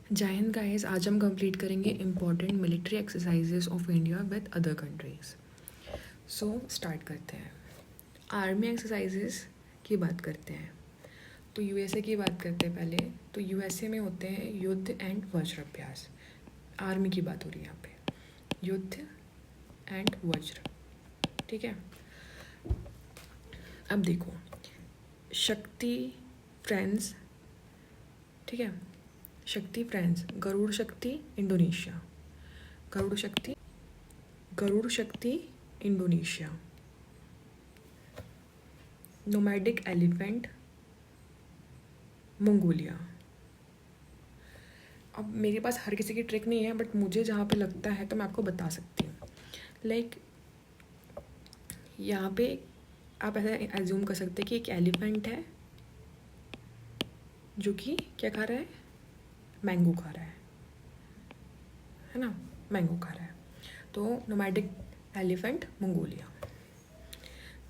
जय हिंद गाइस, आज हम कंप्लीट करेंगे important military exercises of India with other countries. So start करते हैं। आर्मी एक्सरसाइजेस की बात करते हैं तो यूएसए की बात करते हैं पहले। तो यूएसए में होते हैं युद्ध एंड वज्र अभ्यास। आर्मी की बात हो रही है यहाँ पे, युद्ध एंड वज्र। ठीक है, अब देखो, शक्ति फ्रेंड्स, ठीक है, शक्ति फ्रेंड्स, गरुड़ शक्ति इंडोनेशिया, गरुड़ शक्ति इंडोनेशिया, नोमैडिक एलिफेंट मंगोलिया। अब मेरे पास हर किसी की ट्रिक नहीं है, बट मुझे जहाँ पे लगता है तो मैं आपको बता सकती हूँ। लाइक यहाँ पे आप ऐसा एज्यूम कर सकते हैं कि एक एलिफेंट है जो कि क्या खा रहा है, मैंगो खा रहा है ना, मैंगो खा रहा है। तो nomadic elephant Mongolia.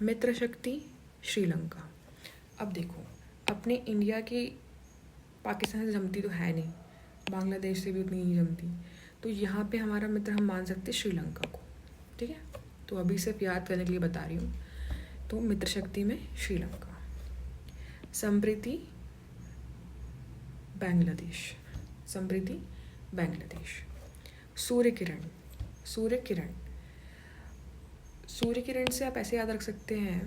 Mitra Shakti Sri Lanka. अब देखो, अपने इंडिया की पाकिस्तान से जमती तो है नहीं, बांग्लादेश से भी उतनी नहीं जमती, तो यहाँ पे हमारा मित्र हम मान सकते श्रीलंका को। ठीक है, तो अभी सिर्फ याद करने के लिए बता रही हूँ। तो मित्र शक्ति में श्रीलंका। समृद्धि बांग्लादेश, समृद्धि बांग्लादेश। सूर्य किरण, सूर्य किरण, सूर्य किरण से आप ऐसे याद रख सकते हैं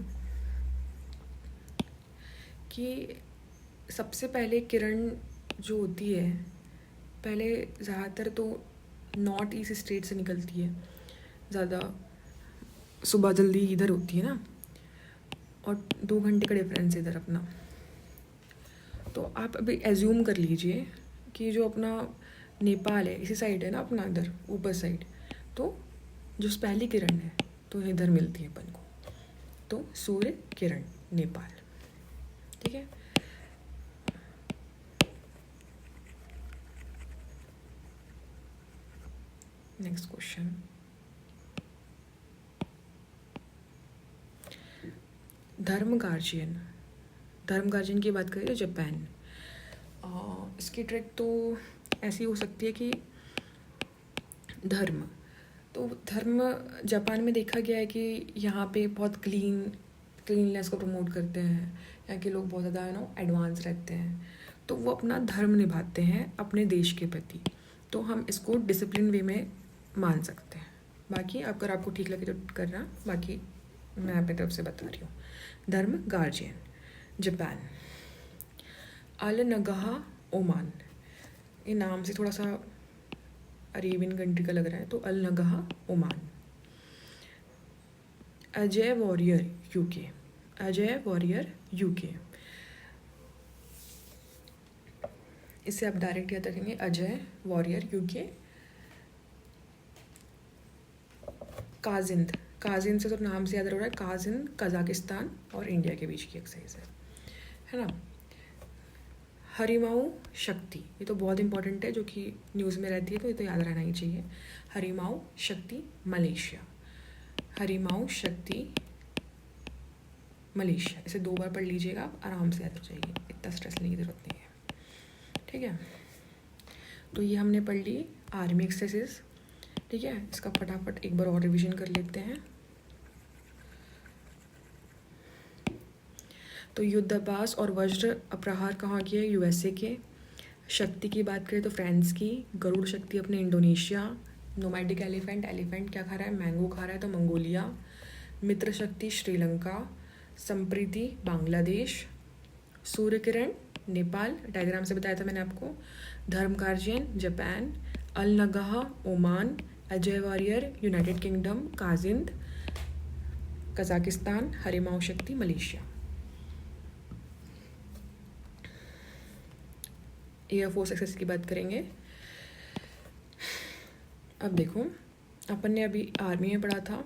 कि सबसे पहले किरण जो होती है, पहले ज़्यादातर तो नॉर्थ ईस्ट स्टेट से निकलती है, ज़्यादा सुबह जल्दी इधर होती है ना, और 2 घंटे का डिफरेंस इधर अपना। तो आप अभी एज्यूम कर लीजिए कि जो अपना नेपाल है इसी साइड है ना, अपना इधर ऊपर साइड, तो जो पहली किरण है तो इधर मिलती है अपन को, तो सूर्य किरण नेपाल। ठीक है, नेक्स्ट क्वेश्चन। धर्म गार्जियन, धर्म गार्जियन की बात करें तो जापान। इसकी ट्रिक तो ऐसी हो सकती है कि धर्म, तो धर्म जापान में देखा गया है कि यहाँ पे बहुत क्लीननेस को प्रमोट करते हैं, यहाँ के लोग बहुत ज़्यादा एडवांस रहते हैं, तो वो अपना धर्म निभाते हैं अपने देश के प्रति, तो हम इसको डिसिप्लिन वे में मान सकते हैं। बाकी अगर आपको ठीक लगे तो करना, बाकी मैं अपनी तरफ से बता रही हूँ। धर्म Guardian Japan. Al Najah Oman, ये नाम से थोड़ा सा अरेबियन कंट्री का लग रहा है, तो Al Najah Oman. Ajay Warrior UK, Ajay Warrior UK, इसे आप डायरेक्ट याद रखेंगे, अजय वॉरियर यूके। काजिंद, काजिंद से तो नाम से याद रह रहा है, काजिंद कजाकिस्तान और इंडिया के बीच की एक्सरसाइज है ना। हरिमाऊ शक्ति, ये तो बहुत इंपॉर्टेंट है, जो कि न्यूज़ में रहती है, तो ये तो याद रहना ही चाहिए। Harimau Shakti Malaysia, Harimau Shakti Malaysia. इसे 2 बार पढ़ लीजिएगा, आप आराम से याद हो जाइए, इतना स्ट्रेस लेने की ज़रूरत नहीं है। ठीक है, तो ये हमने पढ़ ली आर्मी एक्सरसाइजेस। ठीक है, इसका फटाफट एक बार और रिविजन कर लेते हैं। तो युद्धाभ्यास और वज्र अपराहार कहाँ की है, यूएसए के। शक्ति की बात करें तो फ्रांस की। गरुड़ शक्ति अपने इंडोनेशिया। नोमैडिक एलिफेंट, एलिफेंट क्या खा रहा है, मैंगो खा रहा है, तो मंगोलिया। मित्र शक्ति श्रीलंका। समृद्धि बांग्लादेश। सूर्य किरण नेपाल, डायग्राम से बताया था मैंने आपको। Dharma Guardian Japan. Al Najah Oman. Ajay Warrior United Kingdom Kazind Kazakhstan. Harimau Shakti Malaysia. Air force access की बात करेंगे। अब देखो, अपन ने अभी आर्मी में पढ़ा था,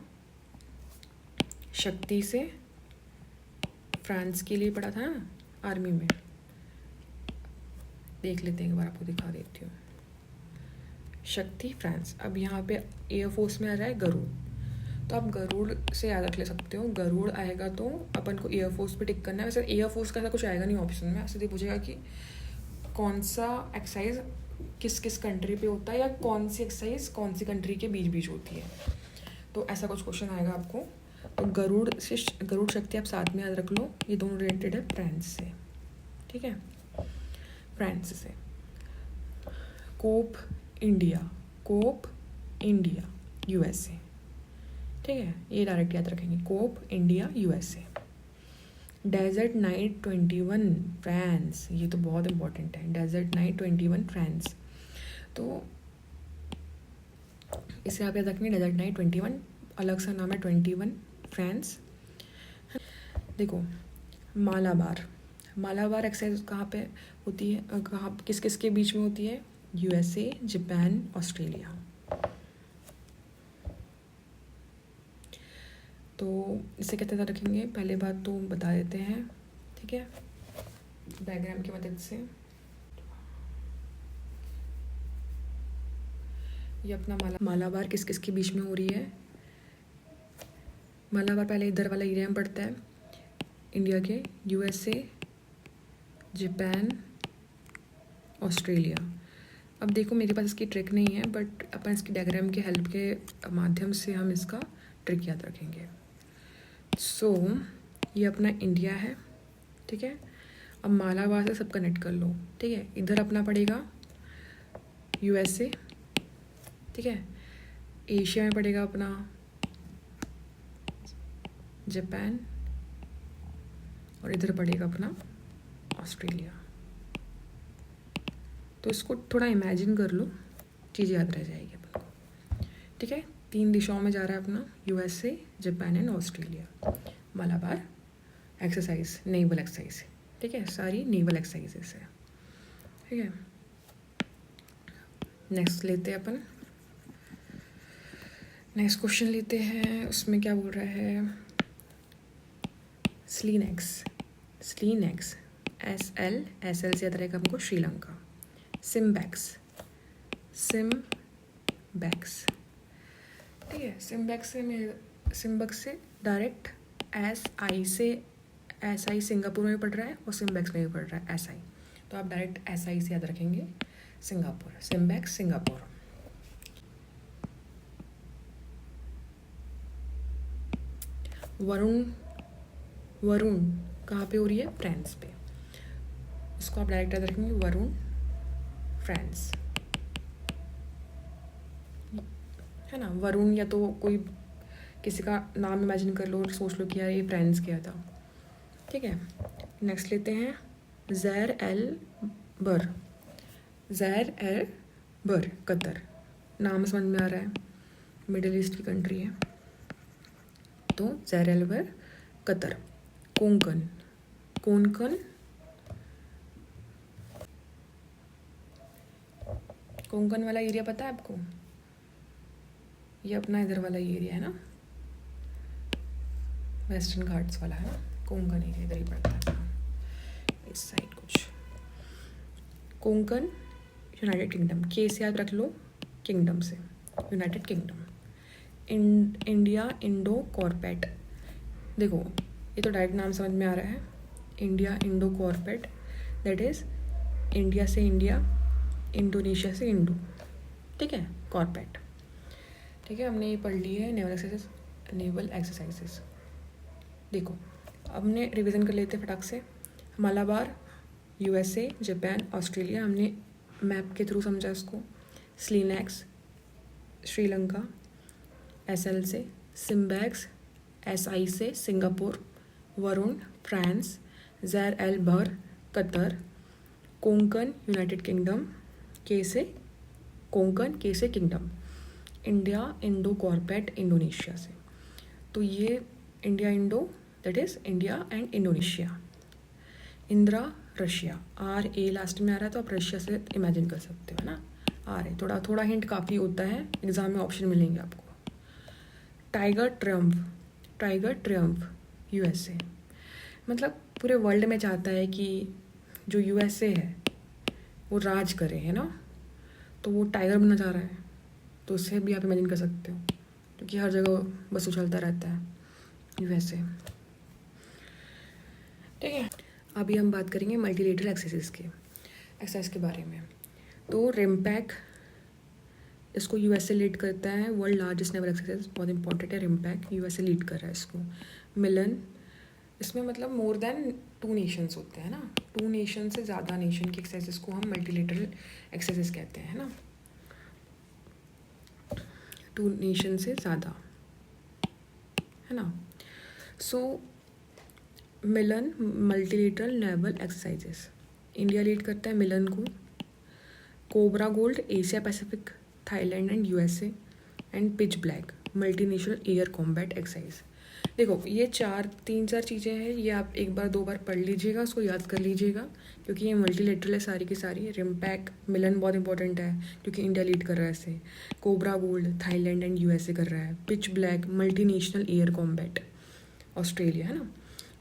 शक्ति से फ्रांस के लिए पढ़ा था ना आर्मी में, देख लेते हैं, एक बार आपको दिखा देती हूँ। शक्ति फ्रांस। अब यहाँ पे एयरफोर्स में आ रहा है गरुड़, तो आप गरुड़ से याद रख ले सकते हो। गरुड़ आएगा तो अपन को एयरफोर्स पे टिक करना है। वैसे एयरफोर्स का ऐसा कुछ आएगा नहीं ऑप्शन में, ऐसे पूछेगा कि कौन सा एक्सरसाइज किस किस कंट्री पे होता है या कौन सी एक्सरसाइज कौन सी कंट्री के बीच बीच होती है। तो ऐसा कुछ क्वेश्चन आएगा आपको। तो गरुड़ शक्ति आप साथ में याद रख लो, ये दोनों रिलेटेड है फ्रांस से, ठीक है, फ्रांस से। कोप इंडिया यूएसए, ठीक है, ये डायरेक्ट याद रखेंगे, Cope India USA. Desert Knight 21 France, ये तो बहुत इंपॉर्टेंट है, डेजर्ट नाइट 21 फ्रांस। तो इसे आप याद रखेंगे, डेजर्ट नाइट 21, अलग सा नाम है 21 फ्रांस। देखो मालाबार एक्सरसाइज कहाँ पे होती है, कहाँ किस किस के बीच में होती है, यूएसए, जापान, ऑस्ट्रेलिया। तो इसे कैसे याद रखेंगे, पहले बात तो बता देते हैं, ठीक है, डायग्राम की मदद से। ये अपना मालाबार किस किस के बीच में हो रही है। मालाबार पहले इधर वाला एरिया में पड़ता है इंडिया के, यूएसए, जापान, ऑस्ट्रेलिया। अब देखो मेरे पास इसकी ट्रिक नहीं है, बट अपन इसकी डायग्राम के हेल्प के माध्यम से हम इसका ट्रिक याद रखेंगे। सो ये अपना इंडिया है, ठीक है। अब मालाबार से सब कनेक्ट कर लो, ठीक है। इधर अपना पड़ेगा यूएसए, ठीक है। एशिया में पड़ेगा अपना जापान, और इधर पड़ेगा अपना ऑस्ट्रेलिया। तो इसको थोड़ा इमेजिन कर लो, चीज़ याद रह जाएगी अपन को, ठीक है। 3 दिशाओं में जा रहा है अपना, USA, Japan and Australia. Malabar exercise, naval exercise, ठीक है, सारी नेवल एक्सरसाइजेस है, ठीक है। नेक्स्ट लेते हैं अपन, नेक्स्ट क्वेश्चन लेते हैं। उसमें क्या बोल रहा है, स्लीनेक्स, SL से याद रहेगा हमको श्रीलंका। सिम्बैक्स, ठीक है। सिम्बैक्स से डायरेक्ट SI सिंगापुर में पढ़ रहा है और सिम्बैक्स में भी पढ़ रहा है SI, तो आप डायरेक्ट SI से याद रखेंगे, सिंगापुर, सिम्बैक्स सिंगापुर। वरुण कहाँ पे हो रही है, फ्रांस पे, इसको आप डायरेक्ट याद रखेंगे, वरुण फ्रांस, है ना। वरुण या तो कोई किसी का नाम इमेजिन कर लो और सोच लो कि यार ये फ्रांस गया था, ठीक है। नेक्स्ट लेते हैं ज़ैर एल बर, कतर, नाम समझ में आ रहा है, मिडिल ईस्ट की कंट्री है, तो ज़ैर एल बर कतर। कोंकण वाला एरिया पता है आपको, ये अपना इधर वाला एरिया है ना, वेस्टर्न घाट्स वाला है ना, कोंकण एरिया इधर ही पड़ता है, इस साइड कुछ। कोंकण यूनाइटेड किंगडम, के से याद रख लो, किंगडम से, यूनाइटेड किंगडम। इंडिया इंडो कॉर्पेट, देखो ये तो डायरेक्ट नाम समझ में आ रहा है, India Indo कॉर्पेट, that is India से इंडिया, इंडोनेशिया से इंडो, ठीक है, कॉर्पेट, ठीक है। हमने ये पढ़ ली है नेवल एक्सरसाइजेस। देखो अब हमने रिवीजन कर लेते हैं फटाक से। मालाबार, यूएसए, जापान, ऑस्ट्रेलिया, हमने मैप के थ्रू समझा इसको। स्लीनेक्स श्रीलंका, SL से। सिम्बैक्स SI से Singapore. Varun France. Zair L बर कतर। कोंकण यूनाइटेड किंगडम, के से कोंकण, के से किंगडम। इंडिया इंडो कॉर्पेट, इंडोनेशिया से। तो ये India Indo, that is India and Indonesia. Indira Russia, RA last में आ रहा है तो आप रशिया से इमेजिन कर सकते हो ना, RA। थोड़ा हिंट काफ़ी होता है, एग्ज़ाम में ऑप्शन मिलेंगे आपको। टाइगर ट्रियम्फ USA, मतलब पूरे वर्ल्ड में चाहता है कि जो USA है वो राज करे, है ना, तो वो टाइगर बनना चाह रहा है, तो उससे भी आप इमेजिन कर सकते हो, क्योंकि हर जगह बस उछलता रहता है USA, ठीक है। अभी हम बात करेंगे मल्टीलेटरल एक्सरसाइज के बारे में। तो रिम्पैक इसको यूएसए लीड करता है, वर्ल्ड लार्जेस्ट नेवल एक्सरसाइज, बहुत इंपॉर्टेंट है। रिम्पैक यूएसए लीड कर रहा है इसको। मिलन, इसमें मतलब मोर देन 2 नेशंस होते हैं ना, 2 नेशन से ज़्यादा नेशन की एक्सरसाइजेस को हम मल्टीलेटरल एक्सरसाइजेस कहते हैं ना, 2 नेशन से ज़्यादा, है ना। So Milan multilateral naval exercises, India lead करता है मिलन को। Cobra Gold Asia Pacific, Thailand and USA. And Pitch Black multinational air combat exercise. देखो ये 3-4 चीज़ें हैं, ये आप एक बार 2 बार पढ़ लीजिएगा, उसको याद कर लीजिएगा, क्योंकि ये मल्टीलेटरल है सारी की सारी। रिम्पैक मिलन बहुत इंपॉर्टेंट है क्योंकि इंडिया लीड कर रहा है इसे। Cobra gold Thailand and USA कर रहा है। Pitch Black multinational air combat Australia, है ना।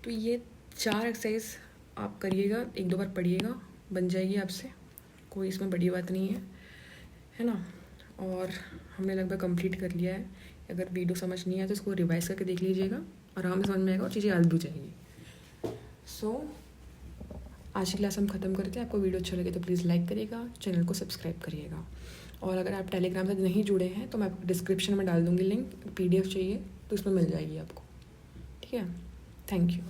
तो ये 4 एक्सरसाइज आप करिएगा, 1-2 बार पढ़िएगा, बन जाएगी आपसे, कोई इसमें बड़ी बात नहीं है ना। और हमने लगभग कंप्लीट कर लिया है। अगर वीडियो समझ नहीं आया तो इसको रिवाइज करके देख लीजिएगा, आराम से समझ में आएगा और चीज़ें याद भी हो जाएगी। सो आज की क्लास हम ख़त्म करते हैं। आपको वीडियो अच्छा लगे तो प्लीज़ लाइक करिएगा, चैनल को सब्सक्राइब करिएगा। और अगर आप टेलीग्राम से नहीं जुड़े हैं तो मैं आपको डिस्क्रिप्शन में डाल दूँगी लिंक, PDF चाहिए तो इसमें मिल जाएगी आपको, ठीक है। Thank you.